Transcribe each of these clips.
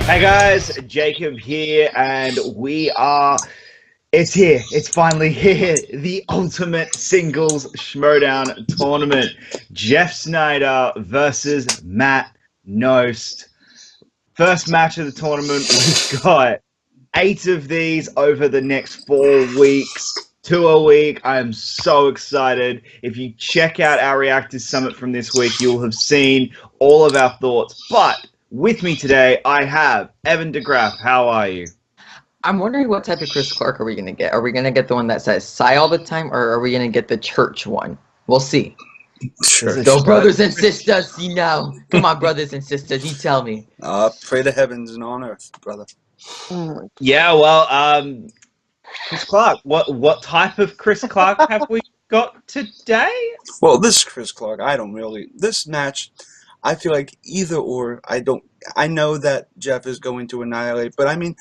Hey guys, Jacob here, and it's here, it's finally here, the Ultimate Singles Schmoedown tournament. Jeff Sneider versus Matt Knost. First match of the tournament, we've got 8 of these over the next 4 weeks, 2 a week. I am so excited. If you check out our Reactors Summit from this week, you'll have seen all of our thoughts, but with me today, I have Evan DeGraff. How are you? I'm wondering what type of Chris Clark are we going to get? Are we going to get the one that says "Sigh" all the time, or are we going to get the church one? We'll see. Sure. Go, brothers and sisters, you know. Come on, brothers and sisters, you tell me. Pray to heavens and on earth, brother. Yeah, well, Chris Clark. What type of Chris Clark have we got today? Well, this Chris Clark, this match, I feel like either or. I know that Jeff is going to annihilate, but I mean,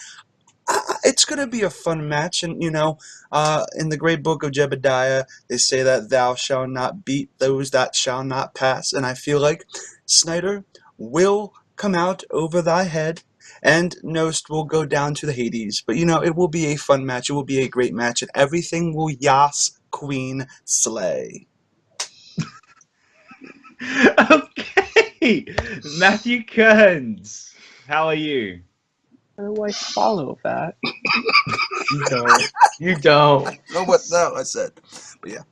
it's going to be a fun match. And, you know, in the great book of Jebediah, they say that thou shalt not beat those that shall not pass. And I feel like Sneider will come out over thy head, and Knost will go down to the Hades. But, you know, it will be a fun match. It will be a great match, and everything will Yas Queen slay. Okay, Matthew Kearns, how are you? How do I follow that? You don't. No, what no, I said. But yeah.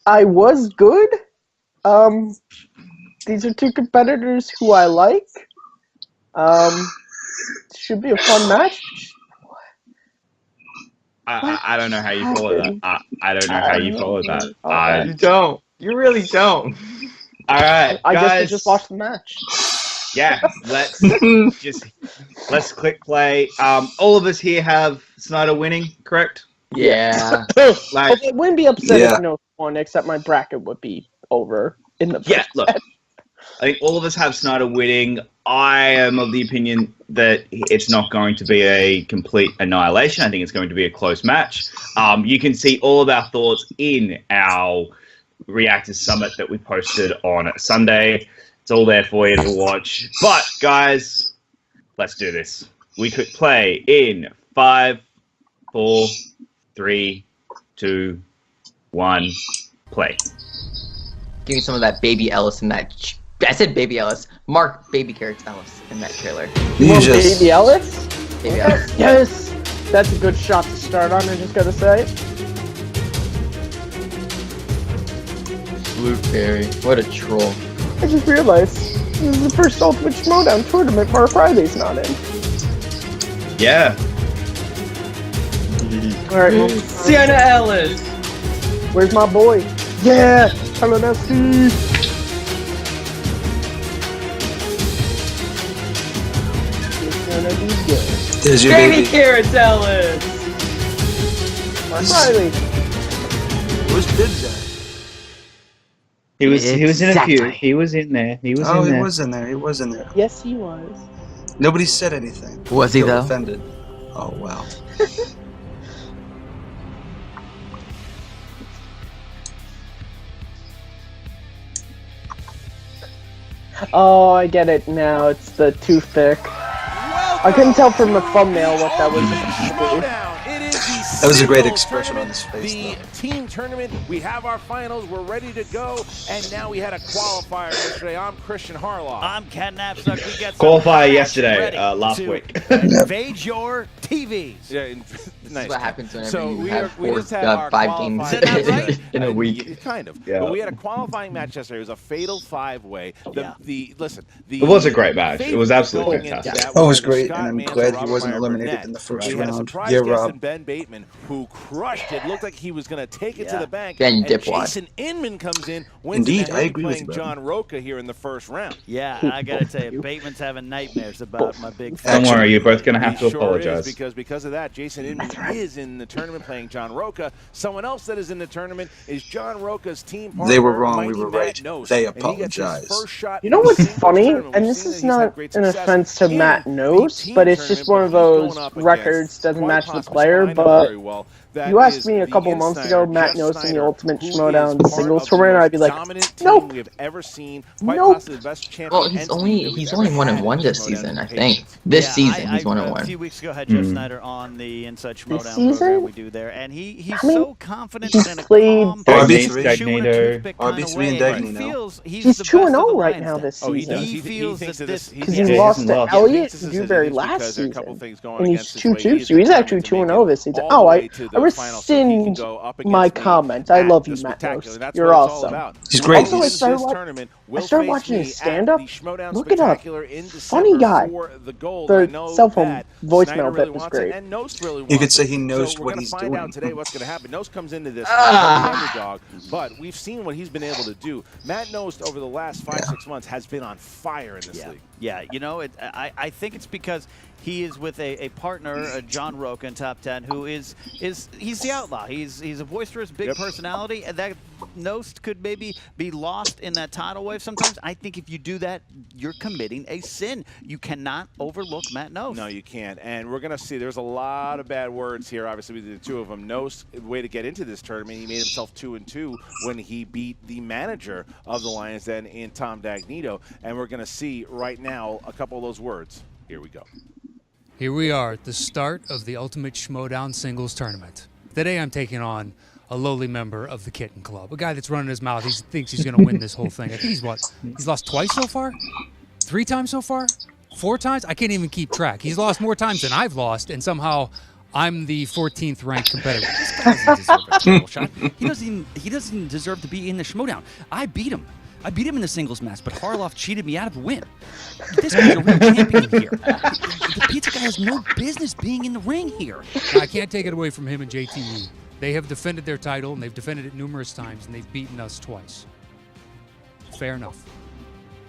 I was good. These are 2 competitors who I like. Should be a fun match. I don't know how you follow that. I don't know how you follow that. You don't. You really don't. All right, I guys. guess we just watched the match. Yeah, let's click play. All of us here have Sneider winning, correct? Yeah. Like, I wouldn't be upset Yeah. if no one, except my bracket would be over in the yeah, first look, set. I think all of us have Sneider winning. I am of the opinion that it's not going to be a complete annihilation. I think it's going to be a close match. You can see all of our thoughts in our Reactors Summit that we posted on Sunday. It's all there for you to watch. But, guys, let's do this. We could play in 5, 4, 3, 2, 1, play. Give me some of that Baby Ellis in that. I said Baby Ellis. Mark Baby Carrots Ellis in that trailer. You want Baby Ellis? Baby Ellis. Yes! That's a good shot to start on, I just gotta say. Blueberry. What a troll. I just realized this is the first Ultimate Schmoedown tournament Mark Friday's not in. Yeah. Alright, Sienna Ellis. where's my boy? Yeah! Hello, Nasty! It's gonna be good. There's your Baby baby. Carrots Ellis. Mark Friday. Who's did that? He was in a few. Exactly. He was in there. He was Oh, in he there. was in there. He was in there. Yes, he was. Nobody said anything. Was he, Feel though? Offended. Oh wow. Oh, I get it now. It's the toothpick. I couldn't tell from the thumbnail what that was supposed to be. That was a great expression on his face, The though. team tournament, we have our finals, we're ready to go, and now we had a qualifier yesterday. I'm Christian Harloff. I'm Ken Knapsack. We get Qualifier yesterday, last to week. invade your TVs. Yeah, This nice. is what happens whenever So you we have are- we just had our 5 games qualifying- Isn't that right? in a week. Kind of. Yeah. But we had a qualifying match yesterday. It was a fatal 5-way. Yeah. It was a great match. It was absolutely fantastic. Oh, it was great, and I'm glad he wasn't eliminated in the first We had a round. surprise Yeah, guest in Rob. Ben Bateman, who crushed it. Looked like he was going to take it to Yeah. the bank. Ben and Dipwad. Jason Inman comes in, wins Indeed, it, I agree with playing you, brother. John Roca here in the first round. Yeah, I gotta tell you, Bateman's having nightmares about my big Don't fight. worry, you're both going to have He to sure apologize. is, because of that, Jason Inman is in the tournament playing John Roca. Someone else that is in the tournament is John Roca's team partner. They were wrong, Mighty we were Matt right. Knost, They and he gets his apologized. first shot You know in the what's singles funny? tournament. And We've this seen is that he's had not great an success offense to in Matt the Knost, team but it's just tournament, one of but he's those going up against records doesn't quite match the possible player, Sneider but very well. That You asked is me a the couple months insider, ago, Matt Jeff Knost in the Sneider, Ultimate who Schmoedown is part singles of the tournament, most I'd be like, dominant nope. team we have ever seen, quite Nope. possibly the best champion Well, he's entity that we've he's ever only 1 had and in 1 this Schmoedown season, in I think. Patriots. This season, he's 1 and A 1. few weeks ago, had Jeff Mm. Sneider on the Inside This Schmoedown season? program we do there, and he's I mean, so confident he's and in a played- calm, RB3. chewing a toothpick kind of RB3 way. and He Dagnino. feels he's He's the 2 best and of the 0 right Lions now then. this Oh, he season. does. He feels thinks that of this. this- Because Yeah, he he lost hasn't to lost. Elliott Thinks this and is his Dewberry innings last because there are a couple season. things going And he's against his 2-2, way. He is so he's actually determined to 2 and make 0 it this season. all Oh, the I way to the finals so he can rescind go up my against me comment. I at love the you, Matt Spectacular. Knost. That's You're what it's all awesome. about. He's great. Whoever Also, I wins started this wa- tournament I will started face watching me his at stand-up. the Schmoedown Look it up. Spectacular in Funny December guy. for the gold. The I know cell phone that voicemail Sneider bit really was wants it, great. and Knost really wants You could say it. he knows so we're what gonna he's find doing. out today what's going to happen. Knost comes into this Ah. underdog, but we've seen what he's been able to do. Matt Knost over the last 5-6 months has been on fire in this league. Yeah, you know, I think it's because he is with a partner, John Roca in top 10, who he's the outlaw. He's a boisterous, big personality, and that Knost could maybe be lost in that tidal wave sometimes. I think if you do that, you're committing a sin. You cannot overlook Matt Knost. No, you can't. And we're going to see there's a lot of bad words here, obviously, with the two of them. Knost, the way to get into this tournament, he made himself 2-2 when he beat the manager of the Lions Den in Tom Dagnino. And we're going to see right now a couple of those words. Here we go. Here we are at the start of the Ultimate Schmoedown Singles Tournament. Today I'm taking on a lowly member of the Kitten Club, a guy that's running his mouth. He thinks he's going to win this whole thing. I think he's lost twice so far? 3 times so far? 4 times? I can't even keep track. He's lost more times than I've lost, and somehow I'm the 14th ranked competitor. This guy doesn't deserve a title shot. He doesn't even deserve to be in the Schmoedown. I beat him. I beat him in the singles match, but Harloff cheated me out of the win. This guy's a real champion here. The pizza guy has no business being in the ring here. I can't take it away from him and JTE. They have defended their title, and they've defended it numerous times, and they've beaten us twice. Fair enough.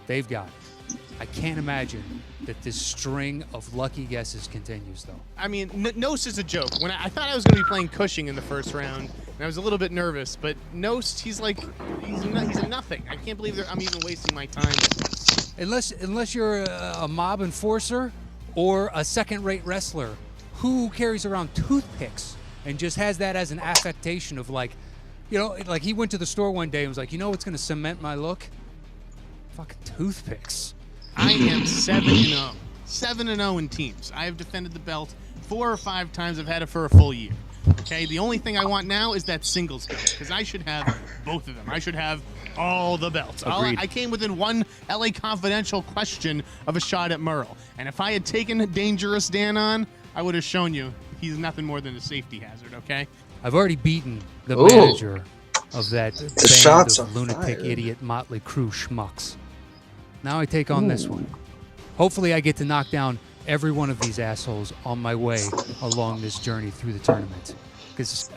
They've got it. I can't imagine that this string of lucky guesses continues, though. I mean, Knost is a joke. When I thought I was going to be playing Cushing in the first round, and I was a little bit nervous, but Knost, he's a nothing. I can't believe I'm even wasting my time with this. Unless you're a mob enforcer or a second-rate wrestler who carries around toothpicks and just has that as an affectation of like he went to the store one day and was like, you know what's going to cement my look? Fucking toothpicks. I am 7-0. 7-0 in teams. I have defended the belt 4 or 5 times. I've had it for a full year. Okay, the only thing I want now is that singles belt, because I should have both of them. I should have all the belts. I came within one LA Confidential question of a shot at Merle. And if I had taken Dangerous Dan on, I would have shown you he's nothing more than a safety hazard, okay? I've already beaten the manager of that band shots of are lunatic, fired. idiot, motley crew schmucks. Now I take on this one. Hopefully I get to knock down every one of these assholes on my way along this journey through the tournament. Because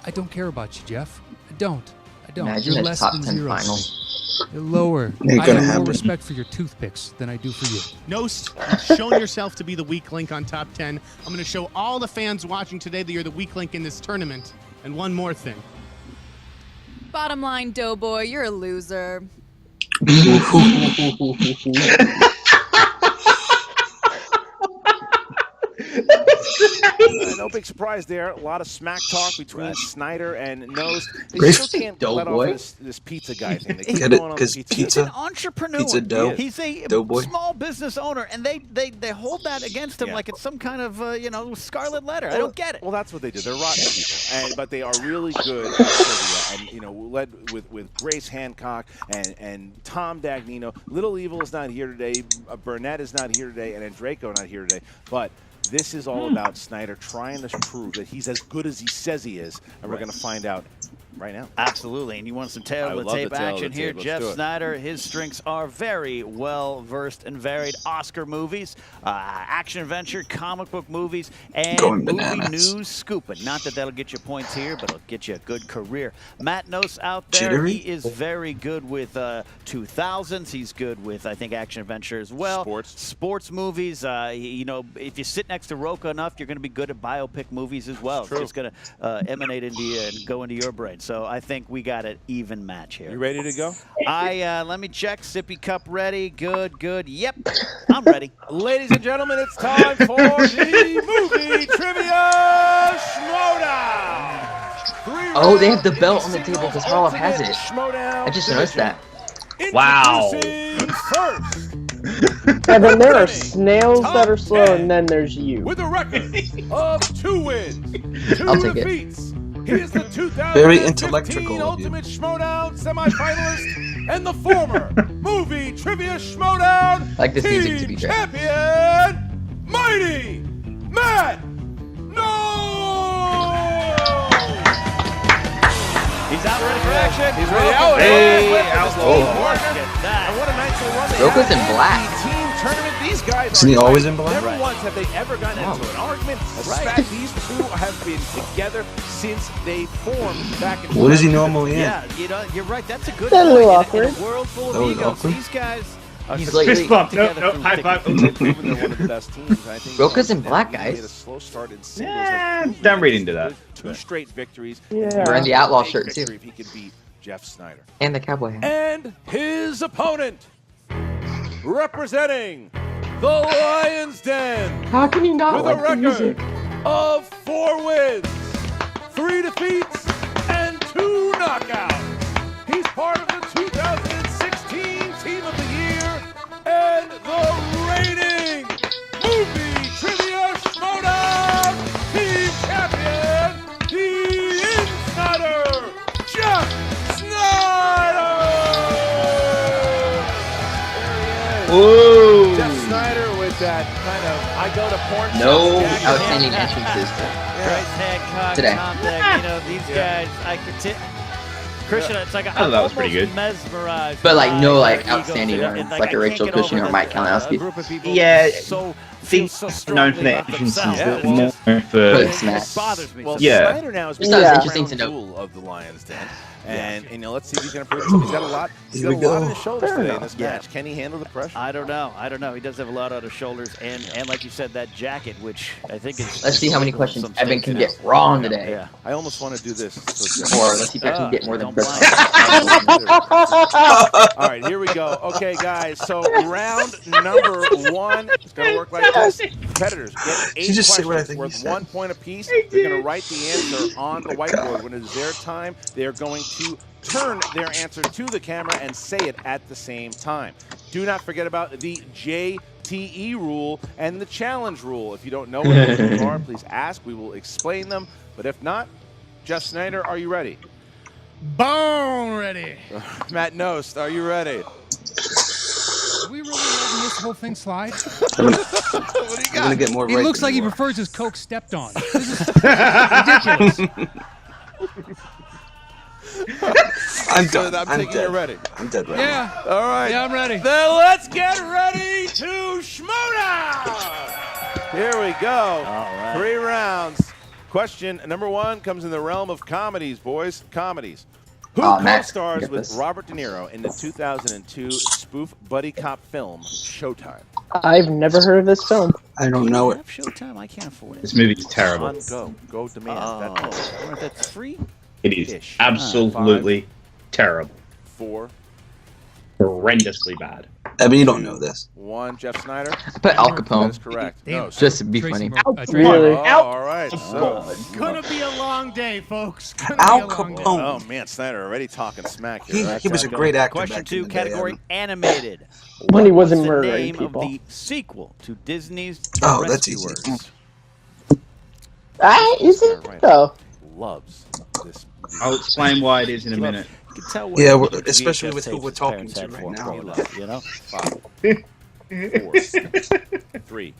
I don't care about you, Jeff. I don't. Imagine You're a less top than 10 zero. final. You're lower. Ain't I gonna have more happen. respect for your toothpicks than I do for you. Knost, you've shown yourself to be the weak link on top 10. I'm going to show all the fans watching today that you're the weak link in this tournament. And one more thing. Bottom line, Doughboy, you're a loser. No big surprise there. A lot of smack talk between Sneider and Knost. They Great. still can't let off Doughboy. this pizza guy thing. They keep Get it? going on the 'Cause pizza. He's pizza. an entrepreneur. Pizza dough. He's a Doughboy. small business owner, and they hold that against him like it's some kind of scarlet letter. I don't get it. Well, that's what they do. They're rotten people, but they are really good at trivia. And led with Grace Hancock and Tom Dagnino. Little Evil is not here today. Burnett is not here today, and Draco not here today. But this is all about Sneider trying to prove that he's as good as he says he is, and we're going to find out right now. Absolutely, and you want some tail I of would the love tape the tail of action the here. tape. Let's Jeff do it. Sneider, his strengths are very well versed and varied. Oscar movies, action adventure, comic book movies, and Going movie bananas. news scooping. Not that that'll get you points here, but it'll get you a good career. Matt Knost out there, Jittery? he is very good with 2000s. He's good with, I think, action adventure as well. Sports movies. If you sit next to Roca enough, you're going to be good at biopic movies as well. It's just going to emanate into you and go into your brain. So I think we got an even match here. You ready to go? Let me check. Sippy cup ready. Good. Yep, I'm ready. Ladies and gentlemen, it's time for the Movie Trivia Schmoedown. Oh, they have the belt on the table because Harloff has it. I just noticed that. Wow. And then there are snails that are slow, and then there's you. With a record of 2 wins, 2 I'll take it. defeats. He is the 2015 Very intellectual of you. Ultimate Schmoedown semifinalist and the former Movie Trivia Schmoedown I like this music to be team trapped. champion, Mighty Matt He's out ready for action. He's ready out. Hey, Outlaw. That. And what a nice little run they Roka's had in black. the team tournament. These guys Isn't he are always tight. in black? Never once have they ever gotten into an argument. A spat. These two have been together since they formed back in. What is he normally in? Yeah, you know, you're right. That's a good That's a point. little In awkward. a world full That of was egos, awkward. these guys are He's together like- Fist bump. Nope, through high thick five. and They've proven they're one of the best teams. I think Roka's in they black, made guys. a slow start in singles. Yeah, They've don't read into that. 2 straight victories. Yeah. Wearing the outlaw Big shirt, too. victory If he could beat Jeff Sneider. And the cowboy hat. And his opponent, representing the Lion's Den, How can you not with a like the music? record of 4 wins, 3 defeats, and 2 knockouts. He's part of the 2016 Team of the Year and the reigning Movie Trivia Schmoedown Team Champion, the Insider, Jeff Sneider! Whoa. Jeff Sneider with that kind of I go to porn No shops jacket. outstanding entrances. Bryce Hancock, Today. Tom Deck, you know, these guys, I could Christian, it's like I thought that was pretty almost good. mesmerized. But, like, no, by like, their egos. outstanding And, ones, like, like a I Rachel can't get Cushing over or Mike that, Kalinowski. a group of people Yeah, so Think so known strongly for their about entrances themselves. Yeah, but well, more for But snap. It bothers me. Well, sometimes. Yeah. Sneider now is Just thought it was the interesting to crown know. jewel of the Lions Den. And you know, let's see if he's going to prove himself. He's got a lot. He's Here got we a lot go. on his shoulders Fair today in enough. this match. Can he handle the pressure? I don't know. He does have a lot on his shoulders, and like you said, that jacket, which I think is. Let's see how many some questions stakes Evan can in get it. wrong today. Yeah. I almost want to do this. Or let's see if I can get more than Don't Chris. blind. All right, here we go. Okay, guys. So round number 1 is going to work like this. Competitors get 8 Should just say what I questions think worth he said. 1 point apiece. They're going to write the answer on the whiteboard. When it is their time, they are going to turn their answer to the camera and say it at the same time. Do not forget about the JTE rule and the challenge rule. If you don't know what those rules are, please ask. We will explain them. But if not, Jeff Sneider, are you ready? Bone ready. Matt Knost, are you ready? Are we really letting this whole thing slide? What do you I'm gonna get more He right looks than like he you are. prefers his Coke stepped on. This is ridiculous. I'm done. I'm I'm thinking dead. you're ready. I'm dead right Yeah. All right. Yeah, I'm ready. Then let's get ready to Schmoedown! Here we go. All right. 3 rounds. Question number 1 comes in the realm of comedies, boys. Comedies. Who Matt, co-stars get with this. Robert De Niro in the 2002 spoof buddy cop film Showtime? I've never heard of this film. I don't know it. Have Showtime? I can't afford it. This movie's terrible. On go. Go demand. Oh, That that's free? It is Ish. absolutely terrible. 4, Horrendously bad. I mean, you don't know this. 1. Jeff Sneider. But Al That is Capone, correct. Damn. No, just to be Tracy funny. Tracy Really? Oh, all right. So, Gonna be a long day, folks. Gonna Al be a long day. Capone. oh man, Snyder already talking smack here. He was a great actor Question back 2, in the day, category animated. When he What was wasn't the murdering name people. of the sequel to Disney's The Oh, that's easy. Rescuers? Is it Right. though? Loves this. I'll explain why it is in a minute. You can tell what Yeah, the especially VHS with who tapes we're his talking parents to had right for him now. growing up, you know? 5, 4, 3,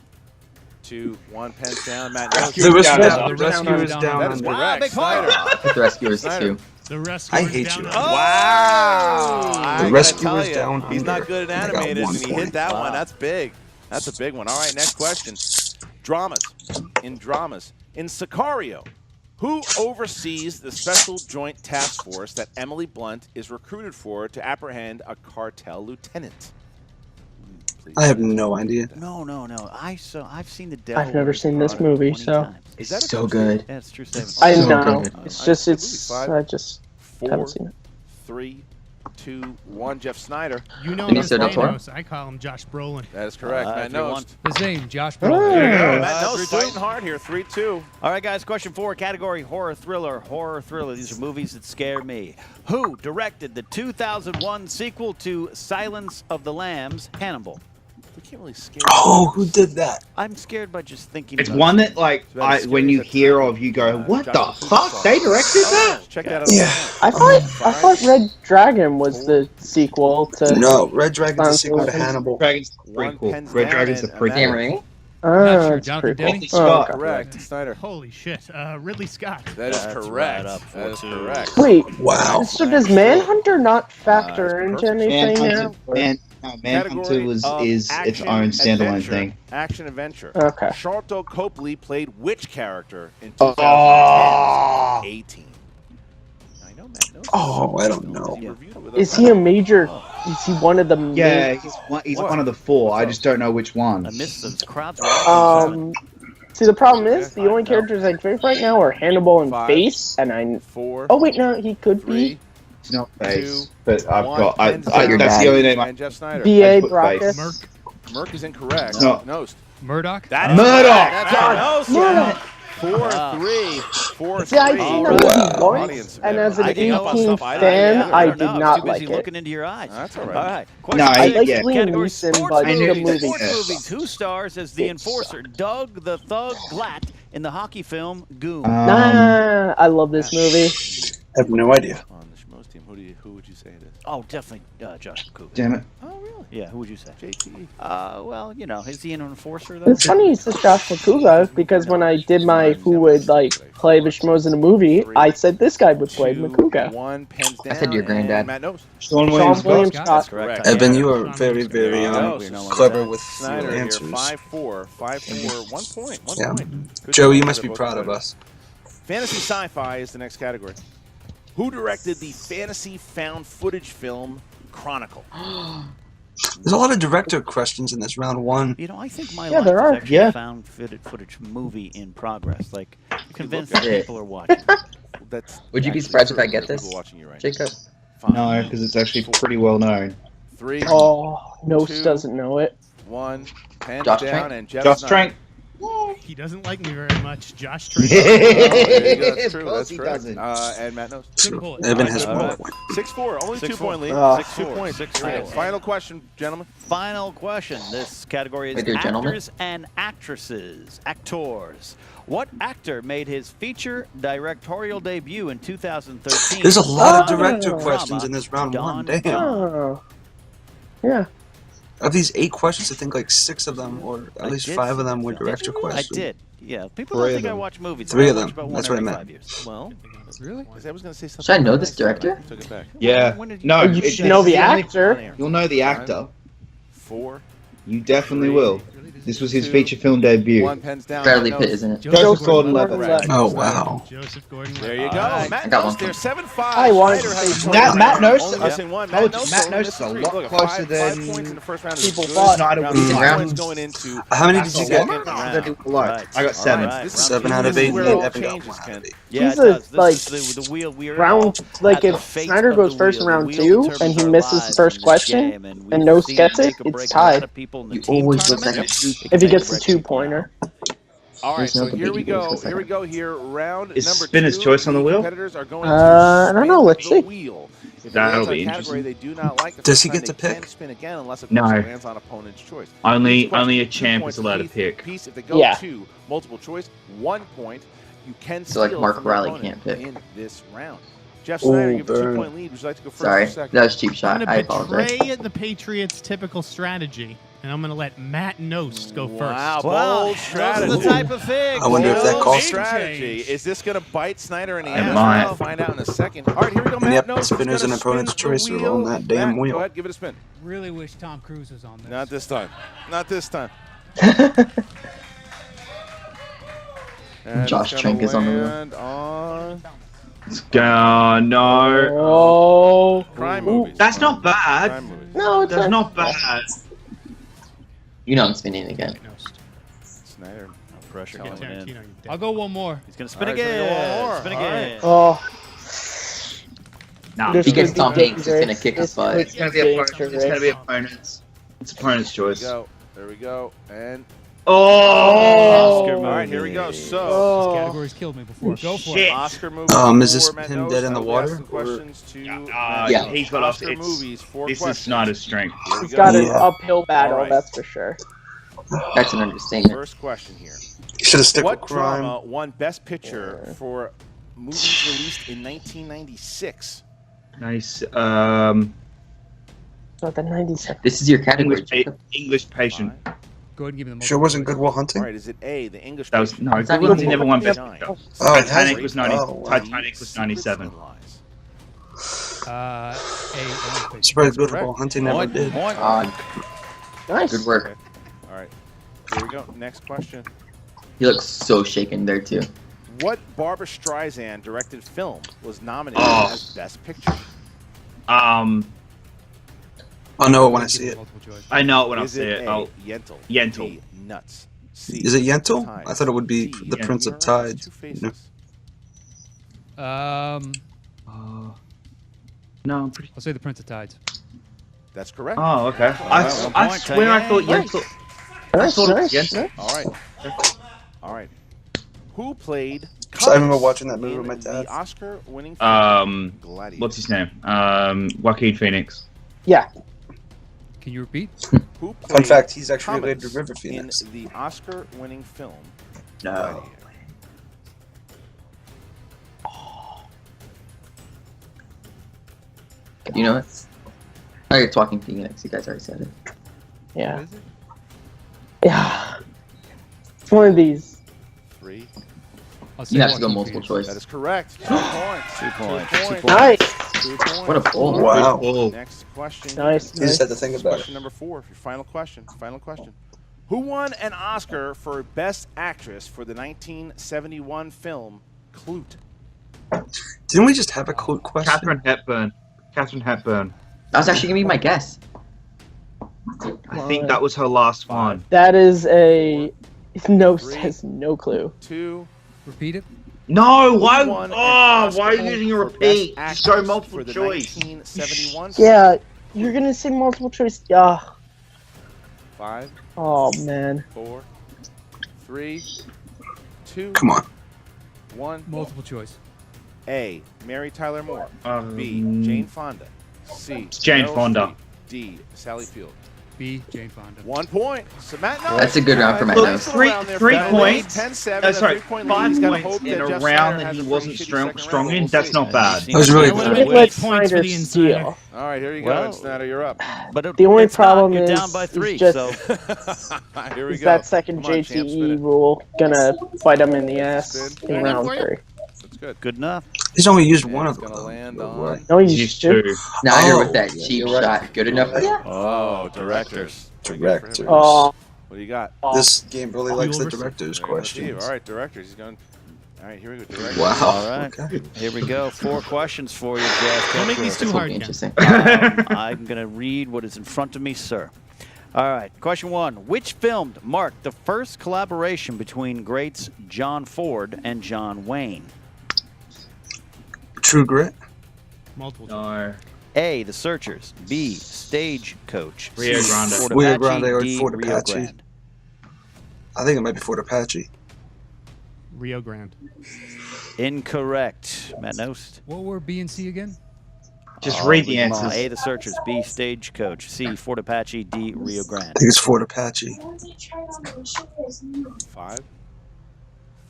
2, 1. Pens down. Matt. Knost. The Rescuers down. down. The Rescuers Down. down. That is under. correct. big point. Snyder. The Rescuers Snyder. too. The Rescuers I hate down you. under. Wow. I gotta Rescuers tell you, down he's not under. good at I got animated, 1 and he hit point. that Wow. one. That's big. That's a big one. All right, next question. Dramas. In dramas. In Sicario, who oversees the special joint task force that Emily Blunt is recruited for to apprehend a cartel lieutenant? Please. I have no idea. No. I've seen the Devil. I've never Wears seen this Prada movie, 20 so- times. Is that a So true good. Yeah, it's true statement. I So know. good. It's just, Movie 5, I just 4, haven't seen it. 3, 2-1. Jeff Sneider. You know him as Benicio del Toro? Thanos. I call him Josh Brolin. That is correct. Matt Knost. The same, Josh Oh. Brolin. There you go. Yeah. Matt Knost fighting hard here. 3-2. All right, guys, question 4, category horror thriller. Horror thriller. These are movies that scare me. Who directed the 2001 sequel to Silence of the Lambs, Hannibal? We can't really scare. Oh, who did that? I'm scared by just thinking It's about one it. that, like, about as when scary you as a hear time. of, you go, what Josh the Knost fuck? saw They it. directed that? Check that out. Yeah. I thought Red Dragon was the sequel to. No, Red Dragon's the sequel to Hannibal. Dragon's the One prequel. pens Red down Dragon's the and prequel. Damn right. Not sure, It's Jonathan pretty Demme? cool. Scott. Okay. Correct. Snyder. Holy shit. Ridley Scott. That is That's correct. right up That is 4-2. correct. Wait, Wow. so does Manhunter not factor into anything now? Manhunter is its own standalone thing. Action adventure. Okay. Charlton Copley played which character in Oh. 2018? I know Matt knows. Oh, I don't know. He reviewed it with Is us. he a major? Is he one of the? Yeah, he's one of the 4. I just don't know which one. I missed those crowds. See, the problem is the only characters I think right now are Hannibal and 5, Face, and I. 4, Oh wait, no, he could 3, be It's not Face, 2, but I've 1. got. Pens That's down. the only name I. And Jeff Snyder. B.A. I put Face. Brackus. Merc is incorrect. No. Knost. Murdoch? That is Murdoch! correct. God, That's Knost. Murdoch! 4-3. 4-3. See, I've seen that movie Audience once, and member. as an I didn't know 18 about stuff. fan, I don't did know. not Too busy like it. looking into your eyes. That's all right. All right. No, Question I six, yeah. Liam category Neeson, sports but I knew movies. it. Sports Yeah. movies. Who stars as the enforcer, Doug the Thug Glatt, in the hockey film Goon? Nah, I love this movie. I have no idea. On the Schmoes team, who would you say it is? Oh, definitely Josh McCougar. Damn it. Oh, really? Yeah, who would you say? JT. Well, you know, is he an enforcer though? It's funny you said Josh McCougar because when I did my who would like play the schmoes in a movie, I said this guy would play McCougar. 1, pens down. I said your granddad. and Matt Knost. Sean Sean Williams. William Scott. Scott. Correct. Evan, you are very, very Knost. clever with Snyder your here, answers. 5-4. 5-4. 1 point. 1 Yeah. point. Good Joe, job you for must be both proud of players. us. Fantasy sci-fi is the next category. Who directed the fantasy found footage film Chronicle? There's a lot of director questions in this round 1. You know, I think my Yeah, life there is are. actually Yeah. a found footage movie in progress. Like, convinced look that at it. people are watching. That's Would you be actually surprised if I true. get There are this? people watching you right Jacob? now. No, because it's actually pretty well known. 3, Oh, Knost 2, doesn't know it. 1. Pens Josh down Trank? and Jeff Josh Snyder. Trank. He doesn't like me very much. Josh Trank. There you go. That's Of true. course That's he correct. doesn't. And Matt Knost. Good bullet. Evan has All more. right. 6-4. Only 6-4. 2-point lead. Ah. 2 points. 6-4. Final question, gentlemen. Final question. This category is With your gentlemen? actors and actresses. Actors. What actor made his feature directorial debut in 2013? There's a lot of Oh. director Drama, questions in this round 1. Don Damn. Oh, yeah. Of these 8 questions, I think like 6 of them, or at I least did 5 of see them that were film. director I questions. did. Yeah. People 3 don't of think I them. watch movies. 3 I of watch them. about one That's what I every meant. 5 years. Well, Really? I was going to say something. Should I know about this that, director? I took it back. Yeah. When did you- No, You it's should know the only- actor. You'll know the actor. 4, You definitely 3, will. This was his 2, feet film debut. 1. Pens down. Bradley Matt Pitt, Knost. isn't it? Joseph Gordon-Levitt. Oh, wow. Joseph Gordon. There you go. Alright. Matt I got Knost one. there, 7-5. I wanted Snyder to has say a Matt- point. Matt Knost- Only missing one. Matt Knost Knost only is missed a 3. lot Look, closer 5 than points in the first round. is people good. thought. Snyder Round would two have. points going into How many the did you second get? round. Right. I got 7. All right. 7 Round out of two, 8. this is where it all Evan got changes, 1 out Ken. of 8. Yeah, He's it does. a, This is the wheel. We're Round all like at if the fate Snyder of goes the first in wheel. round The 2 wheel and determines he our misses lives the first in this question game, and and we've Knost seen gets make it, or break it's a lot tied. of people in the You team always look tournament. like a It can If he make or gets the break people. 2-pointer. All right, There's so no here we competing against go. us, Here we go. Here, round Is number spinner's 2. choice on the wheel? Competitors are going I don't know, spin let's the see. wheel. If it That'll lands on be a category they do not like, the Does first he time get to they can pick? spin again, unless of No. course it lands on opponent's choice. Only Each question, a 2 champ points is allowed to piece- pick. piece. If they go Yeah. to multiple choice, 1 point. You can So, like, steal Mark from your Riley opponent can't pick. in this round. Jeff Snyder, you have a burn. 2-point lead. Would you like to go first Sorry, or second? that was a cheap I'm shot. I going to apologize. betray the Patriots' typical strategy, and I'm going to let Matt Knost go first. Wow, Well, bold those strategy. are the type of figs. I wonder if that Bold cost him. strategy. Is this going to bite Snyder in the It ass? might. We'll find out in a second. All right, here we go. And Matt yep, Knost is spinners gonna and opponent's spin the choice are wheel. on that damn Matt, wheel. Go ahead, give it a spin. Really wish Tom Cruise was on this. Not this time. Not this time. And Josh it's Trank gonna is on the wheel. land on No. Oh. crime Ooh, movies. That's not bad. Crime movies. No, it's That's not. not bad. You know I'm spinning again. Knost. Snyder. No pressure Get coming in. Tarantino, you I'll dick. go one more. He's going to spin All right, so we again. go one more. Spin All again. Oh. Nah, This If he gets could be Tom Hanks, he's gonna dangerous. kick his This butt. could it's gonna be opponents. It's gonna be dangerous. opponents. It's opponent's choice. There we go. And Oh! Oscar all right, here we go. movie. So, This Oh, category's killed me before. Go for Shit. it. Oscar movies. Is this for Matt him Knost. dead in the I'll be water, asking questions to Yeah. He's got Oscar it's, movies. 4 This questions. is Sneider's strength. Here we he's go. got an Yeah. uphill battle, Alright. that's for sure. That's an understatement. First question here. Should have stick What with crime. drama won Best Picture for movies released in 1996? Nice. Not the 97. This is your category. English patient. Go ahead and give me the Sure multiple wasn't choice. Good Will All Hunting? right, is it A, The English That was Patient? no. It's not Good Hunting even never won best. Nine. Oh, it Titanic hasn't? was 90. Oh, wow. Titanic was 97. Lies. A. Surprised Good Correct. Will Hunting never Point, did. point. Nice. Good work. All right. Here we go. Next question. He looks so shaken there too. What Barbra Streisand directed film was nominated Oh. as Best Picture? I'll know it when I see it. Multiple choice. I know it when I Is see it. A, Oh, Yentl? Yentl. B, Nuts. C, Is it Yentl? Tides. I thought it would be D, the Prince of Ignorance, Tides. Two Faces. no, I'm pretty. I'll say the Prince of Tides. That's correct. Oh, okay. Alright, 1 I point, swear I thought Nice. Yentl. I Nice, thought it was nice, Yentl. All right. All right. Who played So I remember Knost watching that movie in with my dad. the Oscar-winning film Gladiator? What's his name? Joaquin Phoenix. Yeah. Can you repeat? Who Fun played fact, he's actually related to Knost River Phoenix. in the Oscar-winning film No. Gladiator? You know it? Oh, you're talking Phoenix. You guys already said it. Yeah. What is it? Yeah. It's one of these. 3. I'll say You have to go Joaquin multiple Phoenix. choice. That is correct. 2 points. 2 points. 2 2 points. points. Nice. 2 points. What a pull. Wow. Oh, Next question. Nice. He just had to Nice. think about it. Question number 4. Your final question. Final question. Who won an Oscar for Best Actress for the 1971 film Clute? Didn't we just have a cool question? Catherine Hepburn. Catherine Hepburn. That was actually gonna be my guess. I think that was her last one. That is a no 3, has no clue. 2. Repeat it. No, why? Who won an Oh, Oscar why are you using a for Best repeat? Just Actress go multiple for the choice. 1971 film? Yeah, you're gonna say multiple choice. Yeah. 5, Oh man. 4, 3, 2, Come on. 1. Multiple choice. A. Mary Tyler Moore. B. Um, Jane Fonda. C. Jane Meryl Fonda. Streep. D. Sally Field. B. Jane Fonda. 1 point. So Matt knows. That's a good round for Matt Look, Knost. three points. 10-7. Sorry, 3-point 5 lead. points in a round that he wasn't strong in. That's not bad. That was really I good. think let Points for Snyder the insider. steal. All right, here you go. Well, Snyder, you're up. But The only it's not. problem You're is, down by 3. just So Here we is go. that second Come on, champ, spin JTE it. rule gonna bite him in the ass Spin. in round 3? That's good. good enough. He's only used one It's of them. gonna though. land No on- way. No, he's Used two. to. Snyder with Oh, that yeah, cheap you're right. shot. Good enough for you? Oh, directors. Directors. Oh, What do you got? This game really likes the Overseas. director's Very much Steve. questions. All right, directors. He's going. All right, here we go. Directors. Wow. All right. Okay. Here we go. 4 questions for you, Jeff. Don't make these This too will hard, be Ken. interesting. I'm going to read what is in front of me, sir. All right. Question 1. Which film marked the first collaboration between greats John Ford and John Wayne? True Grit. Multiple choice. No. A. The Searchers. B. Stagecoach. Rio C. Grande. Fort Rio Apache, Grande or D. Fort Rio Apache. Grande. I think it might be Fort Apache. Rio Grande. Incorrect. Matt Knost. What were B and C again? Just I'll read the them all. answers. A. The Searchers. B. Stagecoach. C. Fort Apache. D. Rio Grande. I think it's Fort Apache. 5,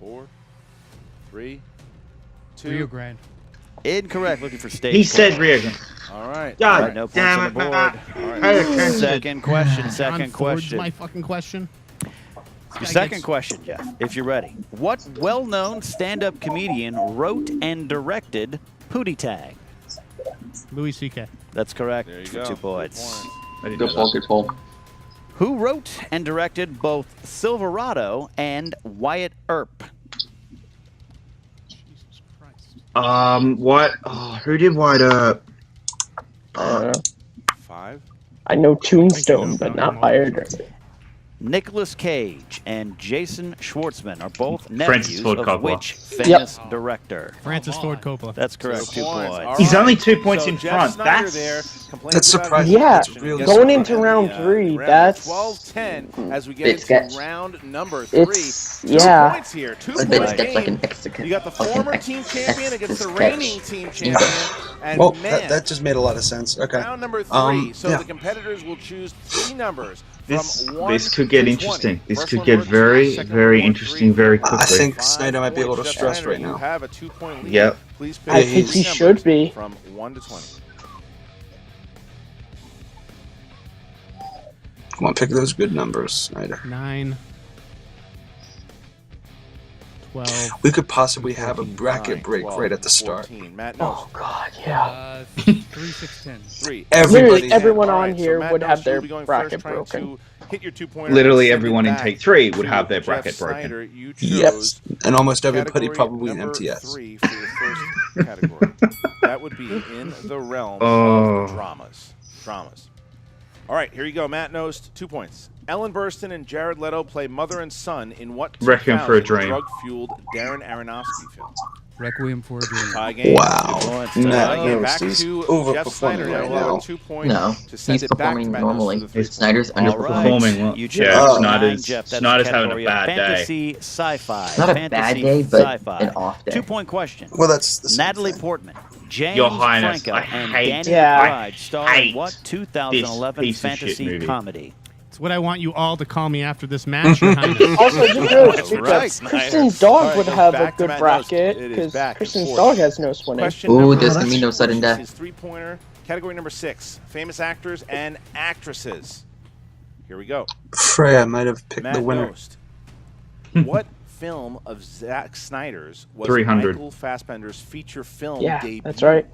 4, 3, 2. Rio Grande. Incorrect. Looking for Stagecoach. He said Rio Grande. All right. God All right, no points damn on it, the board. Matt. All right. Pay attention. Second question. John Second Ford's question. my fucking question. Your second question, Jeff, if you're ready. What well-known stand-up comedian wrote and directed Pootie Tang? Louis C.K. That's correct. There you for go. 2 points. I didn't Good know pull, that. good pull. Who wrote and directed both Silverado and Wyatt Earp? Jesus Christ. What? Oh, who did White Up? 5. I know Tombstone, but not Fire. Nicolas Cage and Jason Schwartzman are both Francis nephews Ford of Coppola. which famous director? Francis Ford Coppola. That's correct. 2 points. All He's right. only 2 points So in Jeff front. Sneider there That's complains That's about surprising. his Yeah, That's really going surprising. into round the, 3, round that's 12-10 as we get Bit into sketch. round number 3. It's 2 yeah. points here. 2 A point bit sketch like game. an extra. You got the former team champion against the sketch. reigning team champion. And Well, man, that just made a lot of sense. Okay. round number 3. So yeah. the competitors will choose 3 numbers from this. 1 This could get to 20. interesting. This First could one get works, very, second very one, interesting 3, very 4, I quickly. think 5 Snyder might be a little points. Jeff stressed Sneider, right you now. have a 2-point lead. Yep. Please I pick think 3 he numbers should be. from 1 to 20. Come on, pick those good numbers, Snyder. 9, 12. We could possibly have a 14, bracket 9, break 12, right at the start. 14. Matt Oh knows. God, yeah. 3, 6, 10. 3. Everybody. Literally everyone All on right, so here Matt would knows have you'll their be going bracket first, trying broken. to hit your 2-pointer. Literally and send everyone it in back take 3 would to have their Jeff bracket broken. Sneider. You Yep. chose And almost everybody category probably an number MTS. 3 for your first category. That would be in the realm Oh. of dramas. All right, here you go. Matt knows 2 points. Ellen Burstyn and Jared Leto play mother and son in what Requiem for a 2000 Dream. drug-fueled Darren Aronofsky film? Requiem for a Dream. Tie game. Wow. 2 points. No, Tie game. no, Back he's to overperforming Jeff Sneider right now. now. 2 points No, to send he's it back to performing Matt Knows normally. for the 3 Snyder's points. All right. Performing well. You Yeah, chose Snyder's- 9, Jeff. That's Snyder's the having a category bad of day. fantasy sci-fi. Not a fantasy bad day, but sci-fi. an off day. 2-point question. Well, that's the same Natalie thing. Portman, James Your Highness, Franco, I and hate- Danny Yeah. McBride star in hate what 2011 this piece of shit fantasy movie. comedy? It's what I want you all to call me after this match, Your Highness. Also, just really That's quick, right, Kristen's Snyder. All dog right, would goes have a back to good Matt bracket Knost. It is because back and Kristen's forth. dog has no swinning. Question Ooh, number there's gonna be no 6 sudden death. is 3-pointer. Category number 6, famous actors and actresses. Here we go. Freya might have picked Matt the winner. Knost. What film of Zack Snyder's was 300. Michael Fassbender's feature film Yeah, debut? that's right.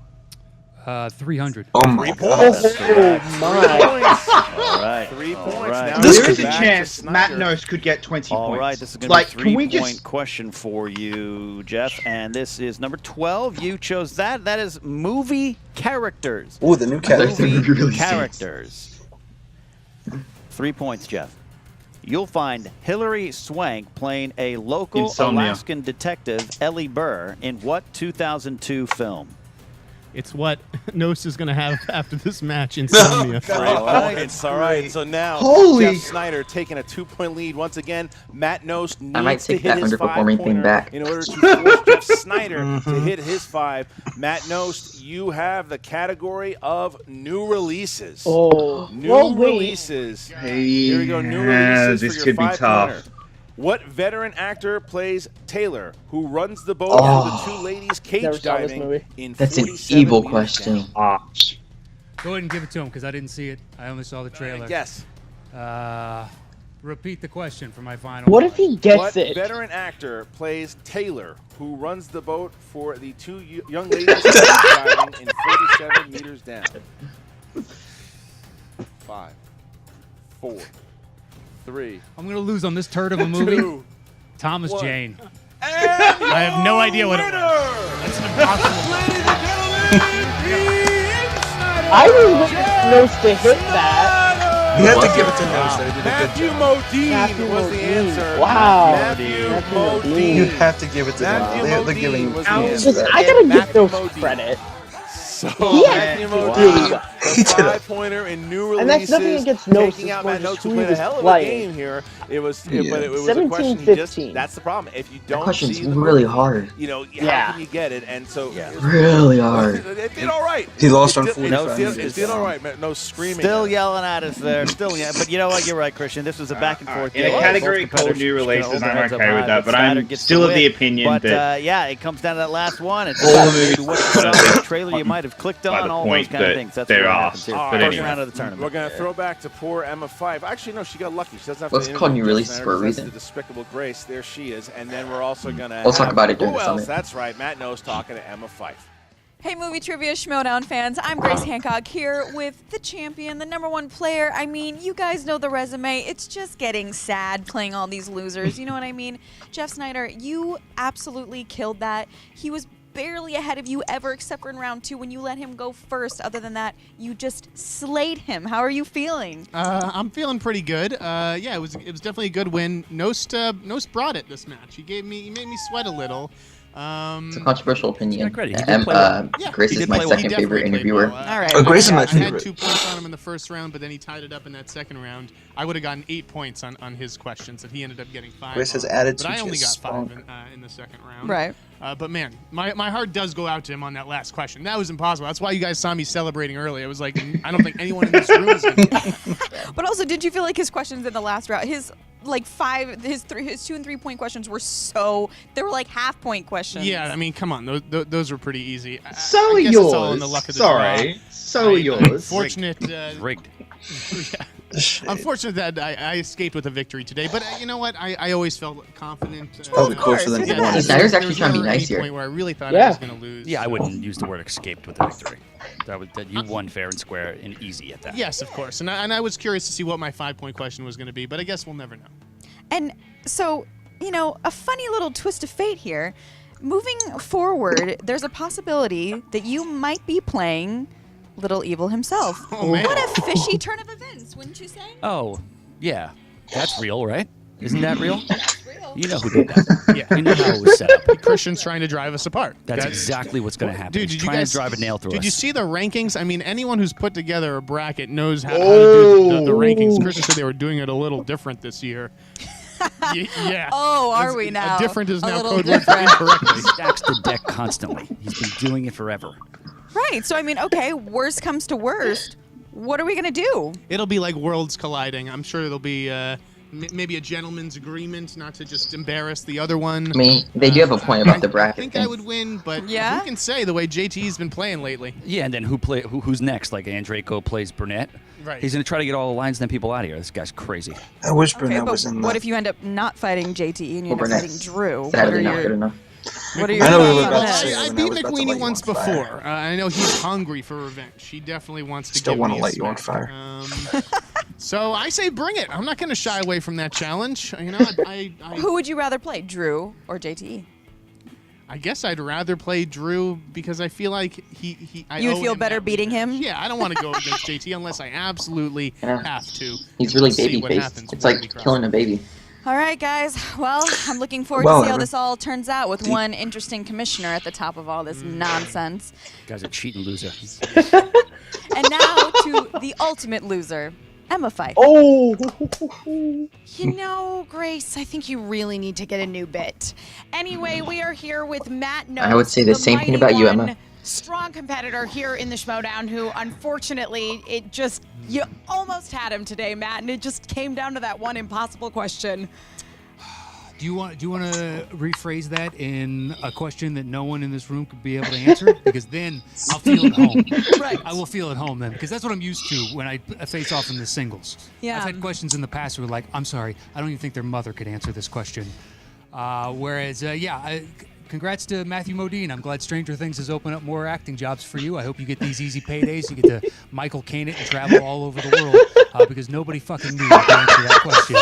300. Oh my 3 god. points. Oh 3 my! points. All right. 3 All points. right. Now This There we're is a back to chance Matt Snyder. Knows could get 20 All points. right, this is going to Like, be a can we 3-point just question for you, Jeff. And this is number 12. You chose that. That is movie characters. Ooh, the new category. Movie Movie release characters. 3 points, Jeff. You'll find Hilary Swank playing a local Insomnia. Alaskan detective, Ellie Burr, in what 2002 film? It's what Knost is going to have after this match, Insomnia. 3 points. All right. So now Holy- Jeff Sneider taking a 2-point lead once again. Matt Knost needs I might to take hit that his underperforming 5-pointer thing back. in order to force Jeff Sneider to hit his 5. Matt Knost, you have the category of new releases. Oh, New well, wait. releases. Here we go. New releases this for could your be 5-pointer. tough. What veteran actor plays Taylor, who runs the boat Oh. for the 2 ladies cage Never saw this diving movie. in That's an 47 evil meters question. down? Ah, Go ahead and give it to him because I didn't see it. I only saw the trailer. Yes. Repeat the question for my final. What if he gets What it? veteran actor plays Taylor, who runs the boat for the 2 young ladies cage diving in 47 meters down? 5, 4, 3, I'm gonna lose on this turd of a movie. 2, Thomas 1. Jane. I have no idea what it was. That's an impossible. Ladies and gentlemen, I was supposed to hit that. You have to give it to Knost. They did a good Matthew job. Modine Matthew was the Modine. answer. Wow. Matthew Matthew Modine. You have to give it to them. Matthew They're Modine giving was the the answer. answer. I gotta give Matthew those Modine. credit. So Yeah. Matthew Modine, Wow. He the did it. 5-pointer in new releases. And that's nothing against Knost, Taking it's out more Matt just Knost, who who played he a hell of was a playing. game here. It was, Yeah. but it was a 17, question. You just, 15. that's the problem. If you That don't question's see the really movie, hard. you know, Yeah. how can you get it? And so, Really hard. It did all right. He lost on It did- 45 It minutes. did all right. No screaming. Still yelling at us there. Still yelling. But you know what? You're right, Christian. This was a back and forth in a game. category Both competitors called new just gonna releases, hold their I'm heads up okay with high, that, but Snyder I'm gets still the of the win. opinion But that yeah, it comes down to that last one. It's all the maybe movies what you saw in the trailer you might have clicked by on, the all those point kind of that things. That's there what are. happens here. But First anyway. round of the tournament. We're gonna throw back to poor Emma 5. Actually, no, she got lucky. She doesn't have Let's to. call new interview Jeff releases Sneider for a because that's reason. The Despicable Grace. There she is, and then we're also gonna. We'll talk have- about it during Who the else? summit. That's right. Matt Knost talking to Emma Fife. Hey, Movie Trivia Schmoedown fans. I'm Grace Hancock here with the champion, the #1 player. I mean, you guys know the resume. It's just getting sad playing all these losers. You know what I mean? Jeff Sneider, you absolutely killed that. He was barely ahead of you ever, except for in round 2 when you let him go first. Other than that, you just slayed him. How are you feeling? I'm feeling pretty good. Yeah, it was definitely a good win. Knost brought it this match. He made me sweat a little. It's a controversial opinion. Grace is my second favorite interviewer. All right. Grace is my I had favorite. 2 points on him in the first round, but then he tied it up in that second round. I would have gotten 8 points on his questions, and he ended up getting 5. Grace has on. attitude But I only got just 5 in the second round. Right. But man, my heart does go out to him on that last question. That was impossible. That's why you guys saw me celebrating early. I was like, I don't think anyone in this room is going to. But also, did you feel like his questions in the last round, his 2 and 3 point questions were they were like half-point questions. Yeah, I mean, come on, those were pretty easy. So I are guess yours. It's all in the luck of the Sorry. draw. So are yours. Unfortunate. Rigged. Yeah. Unfortunate that I escaped with a victory today, but you know what? I always felt confident. Probably closer than you wanted. Snyder's actually trying to be nice here. Point where I really thought I was going to lose. Yeah, I wouldn't use the word escaped with the victory. That you won fair and square and easy at that. Yes, of course. And I was curious to see what my 5-point question was going to be, but I guess we'll never know. And so, a funny little twist of fate here. Moving forward, there's a possibility that you might be playing Little Evil himself. Oh, man. What a fishy turn of events, wouldn't you say? Oh, yeah. That's real, right? Isn't that real? That's real. You know who did that. Yeah. You know how it was set up. Christian's trying to drive us apart. That's exactly what's going to happen. Dude, He's did you trying guys to drive a nail through Did us. you see the rankings? I mean, anyone who's put together a bracket knows how to do the rankings. Christian said they were doing it a little different this year. Yeah. Oh, are we now? Different is A now little code word for different. incorrectly. He stacks the deck constantly. He's been doing it forever. Right. So, okay, worst comes to worst. What are we going to do? It'll be like worlds colliding. I'm sure there'll be maybe a gentleman's agreement not to just embarrass the other one. I mean, they do have a point about the bracket I think thing. I would win, but Yeah? who can say the way JT's been playing lately? Yeah, and then who's next? Like Andreyko plays Burnett. Right. He's going to try to get all the lines and then people out of here. This guy's crazy. I wish Okay, Burnett but was in what that. if you end up not fighting JT and you end up Burnett's fighting Drew? What sadly are not good your enough. What are your I know we thoughts were on about to that? say I when beat I was about to light McWeenie you once on fire. before. I know he's hungry for revenge. He definitely wants to Still give wanna me a light you on smack. fire. So I say bring it. I'm not going to shy away from that challenge. Who would you rather play, Drew or JT? I guess I'd rather play Drew because I feel like I You would owe feel him better that beating him? Yeah, I don't want to go against JT unless I absolutely Yeah. have to. He's really We'll see baby what faced. happens It's when like we cross. killing a baby. All right, guys. Well, I'm looking forward Well, to see how Evan. this all turns out with one interesting commissioner at the top of all this nonsense. Guy's a cheating loser. And now to the ultimate loser, Emma Fife. Oh! You know, Grace, I think you really need to get a new bit. Anyway, we are here with Matt Knost, I would say the same thing mighty about you, one, Emma. Strong competitor here in the Schmoedown who, unfortunately, you almost had him today, Matt, and it just came down to that one impossible question. Do you want to rephrase that in a question that no one in this room could be able to answer? Because then I'll feel at home. Right. I will feel at home then, because that's what I'm used to when I face off in the singles. Yeah. I've had questions in the past who were like, "I'm sorry, I don't even think their mother could answer this question." Congrats to Matthew Modine. I'm glad Stranger Things has opened up more acting jobs for you. I hope you get these easy paydays. You get to Michael Caine it and travel all over the world because nobody fucking knew how to answer that question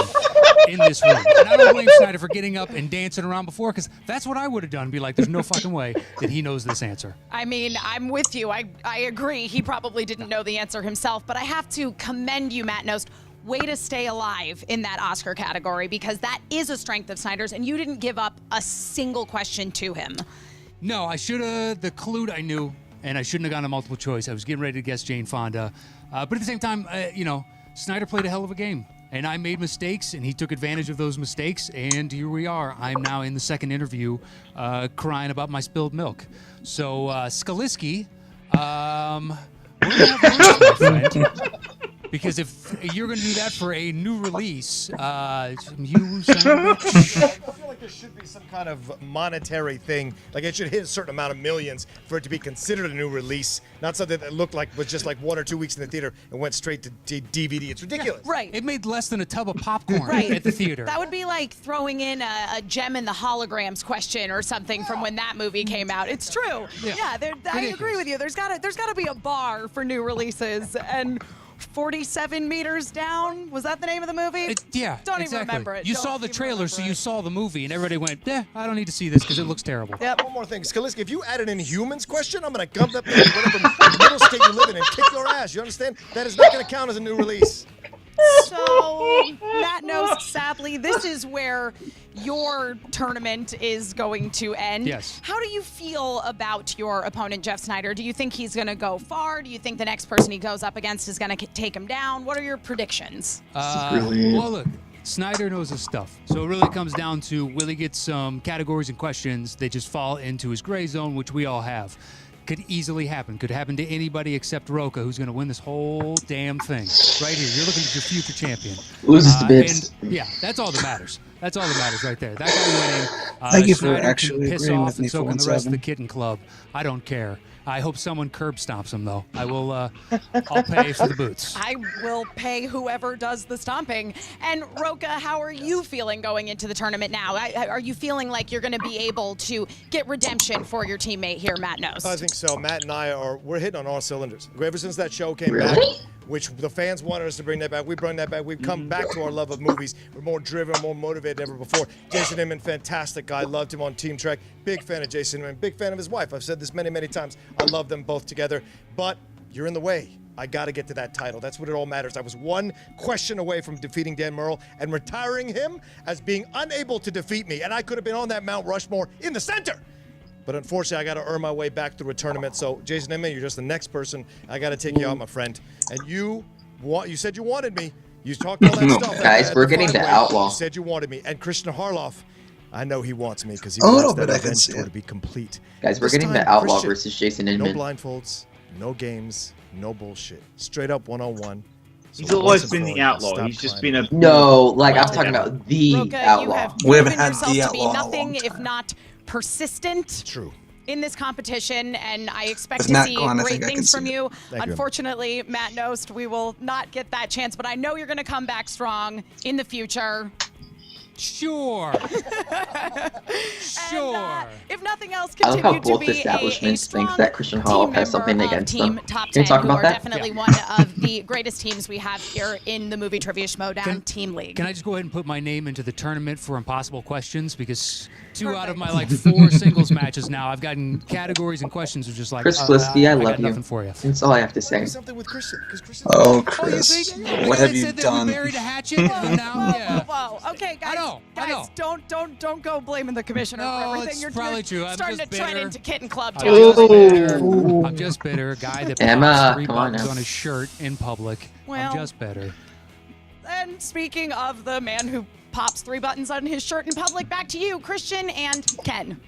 in this room. And I don't blame Sneider for getting up and dancing around before because that's what I would have done. Be like, there's no fucking way that he knows this answer. I mean, I'm with you. I agree. He probably didn't know the answer himself, but I have to commend you, Matt Knost. Way to stay alive in that Oscar category because that is a strength of Snyder's, and you didn't give up a single question to him. No, I should have. The clue I knew, and I shouldn't have gone to multiple choice. I was getting ready to guess Jane Fonda. But at the same time, Sneider played a hell of a game. And I made mistakes, and he took advantage of those mistakes. And here we are. I'm now in the second interview crying about my spilled milk. So, Skaliski, we're going to have lunch, my friend. Because if you're going to do that for a new release, you son of a bitch. I feel like there should be some kind of monetary thing. Like it should hit a certain amount of millions for it to be considered a new release, not something that looked like was just like 1 or 2 weeks in the theater and went straight to DVD. It's ridiculous. Right. It made less than a tub of popcorn Right. at the theater. That would be like throwing in a Gem and the Holograms question or something from when that movie came out. It's true. Yeah, I agree with you. There's gotta be a bar for new releases, and 47 meters down. Was that the name of the movie? Yeah, Don't exactly. even remember it. You Don't saw the even trailer, remember so it. you saw the movie, and everybody went, I don't need to see this because it looks terrible. Yep. One more thing, Skaliski, if you added in humans question, I'm going to come up to whatever middle state you live in and kick your ass. You understand? That is not going to count as a new release. So, Matt Knost, sadly, this is where your tournament is going to end. Yes. How do you feel about your opponent, Jeff Sneider? Do you think he's going to go far? Do you think the next person he goes up against is going to take him down? What are your predictions? Well, look, Sneider knows his stuff. So it really comes down to, will he get some categories and questions that just fall into his gray zone, which we all have. Could easily happen. Could happen to anybody except Roka, who's going to win this whole damn thing. Right here. You're looking at your future champion. Loses to Bibs. And yeah, that's all that matters. That's all that matters right there. That guy winning. Thank you for Sneider actually can piss agreeing off with me and so for can the rest of the 1-7. Kitten Club. I don't care. I hope someone curb stomps him, though. I will, I'll pay for the boots. I will pay whoever does the stomping. And Roka, how are you feeling going into the tournament now? Are you feeling like you're going to be able to get redemption for your teammate here, Matt Knost? I think so. Matt and I we're hitting on all cylinders. Ever since that show came back, which the fans wanted us to bring that back, we bring that back. We've come back to our love of movies. We're more driven, more motivated than ever before. Jason Inman, fantastic guy. Loved him on Team Trek. Big fan of Jason Inman. Big fan of his wife. I've said this many, many times. I love them both together. But you're in the way. I got to get to that title. That's what it all matters. I was one question away from defeating Dan Murrell and retiring him as being unable to defeat me. And I could have been on that Mount Rushmore in the center. But unfortunately, I got to earn my way back through a tournament. So, Jason Inman, you're just the next person. I got to take you out, my friend. And you said you wanted me. You talked all that stuff. Guys, we're getting the outlaw. You said you wanted me. And Christian Harloff, I know he wants me because he A wants little that bit, I can revenge see tour it. to be complete. Guys, we're This getting time, the outlaw Christian, versus Jason no Inman. blindfolds, no games, no bullshit. Straight up one-on-one. He's always been the outlaw. He's just been a... No, like I'm talking about the Roka, you outlaw. have We haven't proven had yourself the to be outlaw in a nothing long if time. not persistent. True. In this competition, and I expect With to Matt see gone, I great think I can things see from it. you. Thank you. Unfortunately, Matt Knost, we will not get that chance, but I know you're going to come back strong in the future. Sure. Sure. And, if nothing else, I love continue how to both be establishments a think strong that Christian Harloff has something member of against Team them. Top Can 10, we talk who about are that? definitely one of the greatest teams we have here in the Movie Trivia Schmoedown Team League. Can I just go ahead and put my name into the tournament for impossible questions? Because 2 out of my 4 singles matches now, I've gotten categories and questions of just like, Chris Skaliski, I love got you. nothing for you. That's all I have to say. Something with Christian. Because Christian. Oh, Chris, what have you said that done? we buried a hatchet, and now, yeah. Whoa, okay, guys, I know. don't go blaming the commissioner No, for everything. it's You're probably true. I'm starting to just trend bitter. into Kitten Club I'm too. just bitter. A guy that Emma, pops 3 come on buttons now. on his shirt in public. Well- I'm just bitter. And speaking of the man who pops 3 buttons on his shirt in public, back to you, Christian and Ken.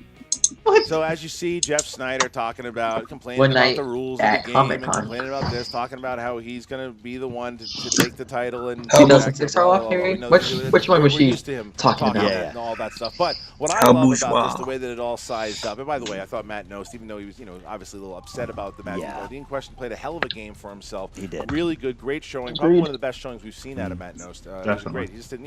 So as you see, Jeff Sneider talking about, complaining One about night the rules at of the game, and Comic-Con. complaining about this, talking about how he's going to be the one to take the title. And 2006 Harloff, blah, blah, blah. Harry? We know Which one was we're she used to him talking about? that and all that stuff. But what I How love bourgeois. about this, the way that it all sized up. And by the way, I thought Matt Knost, even though he was, obviously a little upset about the match, in question, played a hell of a game for himself. He did. Really good, great showing. Probably Agreed. one of the best showings we've seen out of Matt Knost. It was great. He just didn't,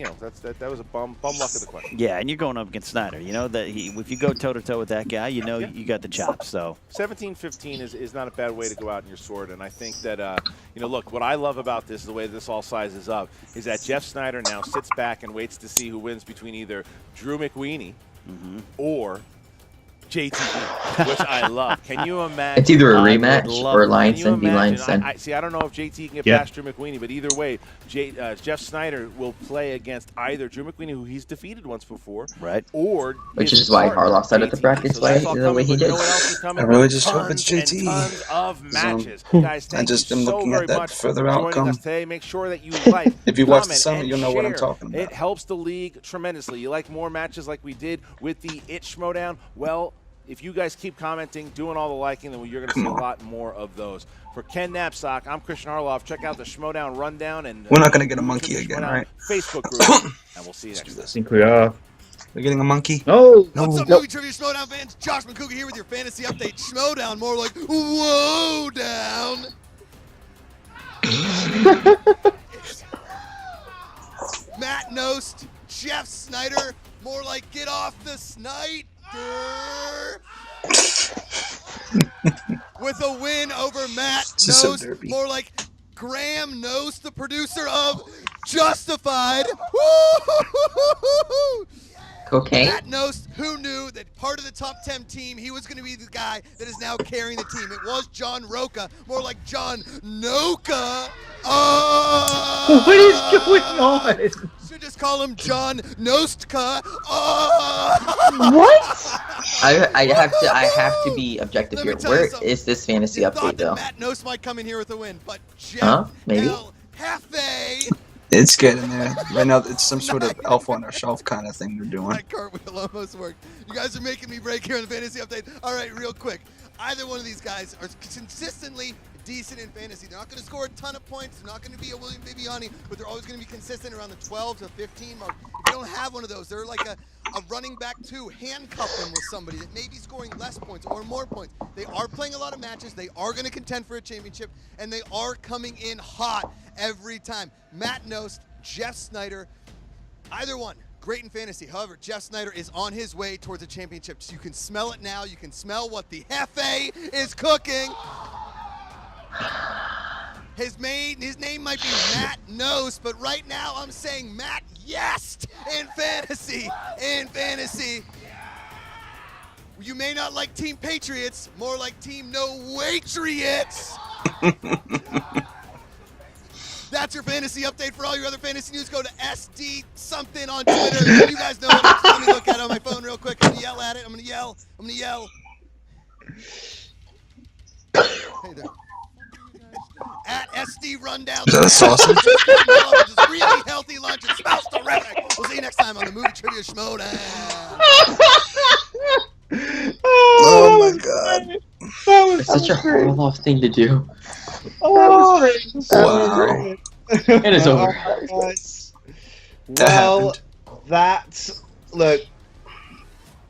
that was a bum luck of the question. Yeah, and you're going up against Sneider. You know that if you go toe-to-toe with that guy, you know you got the chops. So 17-15 is not a bad way to go out in your sword, and I think that look, what I love about this, the way this all sizes up, is that Jeff Sneider now sits back and waits to see who wins between either Drew McWeeny or JT, which I love. Can you imagine? It's either a I would rematch love- or can Lions you and be imagine- Lions and. I don't know if JT can get Yeah. past Drew McWeeny, but either way, Jeff Sneider will play against either Drew McWeeny, who he's defeated once before, right, or Which his is why partner, Harloff started the JT. brackets So that's way all the coming, way he but did. you know what else is coming? I really just hope Tons it's and JT. tons of matches. Guys, I thank just you am so looking very at that much further for joining outcome. us today. Make sure that you like, If you watch the comment, summit, and you'll know what I'm share. talking about. It helps the league tremendously. You like more matches like we did with the Schmoedown? Well, if you guys keep commenting, doing all the liking, then you're going to see a lot more of those. For Ken Knapsack, I'm Christian Harloff. Check out the Schmoedown Rundown. And We're not going to get a monkey again, Schmoedown right? Facebook group, and we'll see you next time. I think we are. We're getting a monkey? No. What's up, Movie Trivia Schmoedown fans? Josh McCougar here with your fantasy update. Schmoedown, more like whoa down. Matt Knost, Jeff Sneider, more like get off the Sneider. With a win over Matt This is so Knost, derpy. more like Graham Knost, the producer of Justified. Woo! Cocaine? Matt Knost, who knew that part of the top 10 team, he was going to be the guy that is now carrying the team. It was John Roca, more like John Noka. What is going on? Should just call him John Nostka. What? I have to be objective here. Where is this fantasy update though? Matt Knost might come in here with a win, but Huh? Maybe. Hefe. It's getting there. Right now, it's some sort of elf on a shelf kind of thing they're doing. That cartwheel almost worked. You guys are making me break here in the fantasy update. All right, real quick. Either one of these guys are consistently decent in fantasy. They're not going to score a ton of points. They're not going to be a William Bibiani, but they're always going to be consistent around the 12 to 15 mark. If you don't have one of those, they're like a running back two. Handcuff them with somebody that may be scoring less points or more points. They are playing a lot of matches. They are going to contend for a championship, and they are coming in hot every time. Matt Knost, Jeff Sneider, either one. Great in fantasy. However, Jeff Sneider is on his way towards a championship. So you can smell it now. You can smell what the Hefe is cooking. His name might be Matt Knost, but right now I'm saying Matt Yest in fantasy. In fantasy. You may not like Team Patriots, more like Team No Watriots. That's your fantasy update. For all your other fantasy news, go to SD something on Twitter. You guys know it. Let me look at it on my phone real quick. I'm gonna yell at it. I'm gonna yell. Hey there. At SD Rundown. Is that a sausage? Just really healthy lunch. It smells terrific. We'll see you next time on the Movie Trivia Schmoedown. Oh my god. It's such a hard thing to do. Oh, Wow. It is over. Well, look,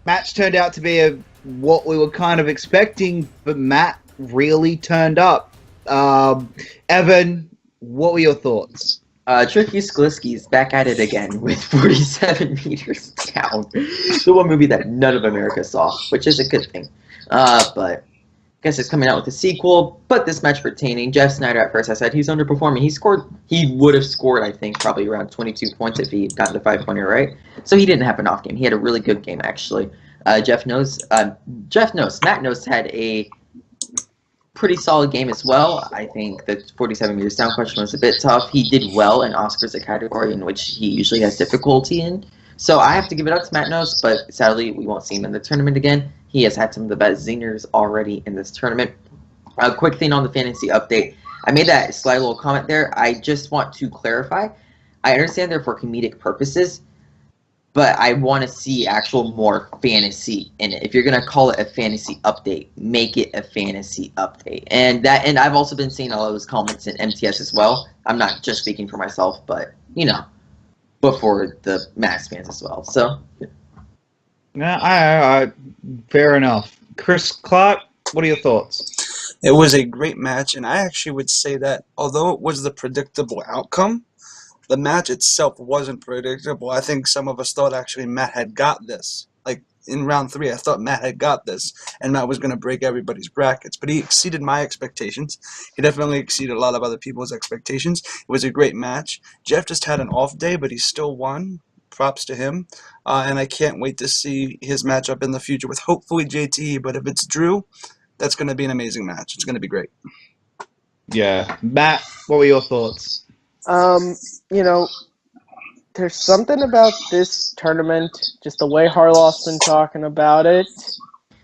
match turned out to be what we were kind of expecting, but Matt really turned up. Evan, what were your thoughts? Tricky Sklisky's back at it again with 47 meters down. The one movie that none of America saw, which is a good thing. But I guess it's coming out with a sequel. But this match pertaining, Jeff Sneider at first I said he's underperforming. He would have scored, I think, probably around 22 points if he got the 5-pointer, right? So he didn't have an off game. He had a really good game, actually. Matt Knost had a pretty solid game as well. I think the 47 meters down question was a bit tough. He did well in Oscars, a category in which he usually has difficulty in. So I have to give it up to Matt Knost, but sadly we won't see him in the tournament again. He has had some of the best zingers already in this tournament. A quick thing on the fantasy update. I made that slight little comment there. I just want to clarify. I understand they're for comedic purposes, but I want to see actual more fantasy in it. If you're gonna call it a fantasy update, make it a fantasy update. And I've also been seeing all of those comments in MTS as well. I'm not just speaking for myself, but but for the Max fans as well. So Yeah, fair enough. Chris Clark, what are your thoughts? It was a great match, and I actually would say that although it was the predictable outcome, the match itself wasn't predictable. I think some of us thought actually Matt had got this. Like in round 3, I thought Matt had got this, and Matt was going to break everybody's brackets. But he exceeded my expectations. He definitely exceeded a lot of other people's expectations. It was a great match. Jeff just had an off day, but he still won. Props to him. And I can't wait to see his matchup in the future with hopefully JT. But if it's Drew, that's going to be an amazing match. It's going to be great. Yeah. Matt, what were your thoughts? There's something about this tournament, just the way Harloff's been talking about it.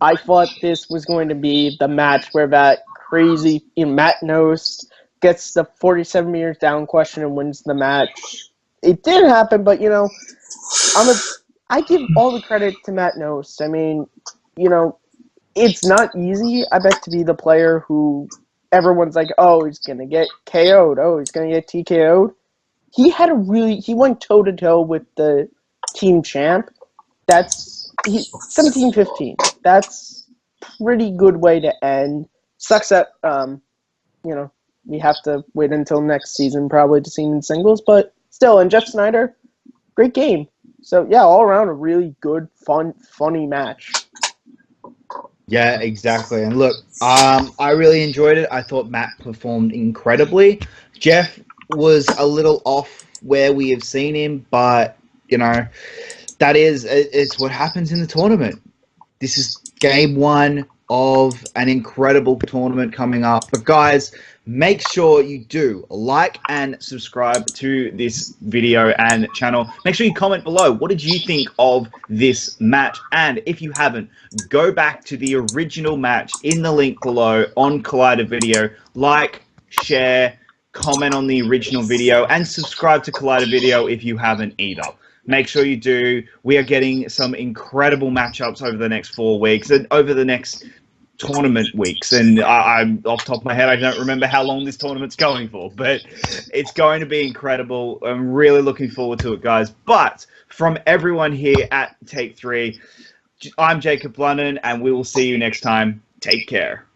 I thought this was going to be the match where that crazy Matt Knost gets the 47 meters down question and wins the match. It did happen, but I give all the credit to Matt Knost. I mean, it's not easy, I bet, to be the player who everyone's like, oh, he's going to get KO'd. Oh, he's going to get TKO'd. He went toe-to-toe with the team champ. That's 17-15. That's pretty good way to end. Sucks that, we have to wait until next season probably to see him in singles, but still, and Jeff Sneider, great game. So, yeah, all around a really good, funny match. Yeah, exactly. And look, I really enjoyed it. I thought Matt performed incredibly. Jeff was a little off where we have seen him, but it's what happens in the tournament. This is game one of an incredible tournament coming up. But guys, make sure you do like and subscribe to this video and channel. Make sure you comment below. What did you think of this match? And if you haven't, go back to the original match in the link below on Collider Video. Like, share, comment on the original video, and subscribe to Collider Video if you haven't either. Make sure you do. We are getting some incredible matchups over the next 4 weeks and over the next tournament weeks. And I'm off the top of my head, I don't remember how long this tournament's going for, but it's going to be incredible. I'm really looking forward to it, guys. But from everyone here at Take 3, I'm Jacob London, and we will see you next time. Take care.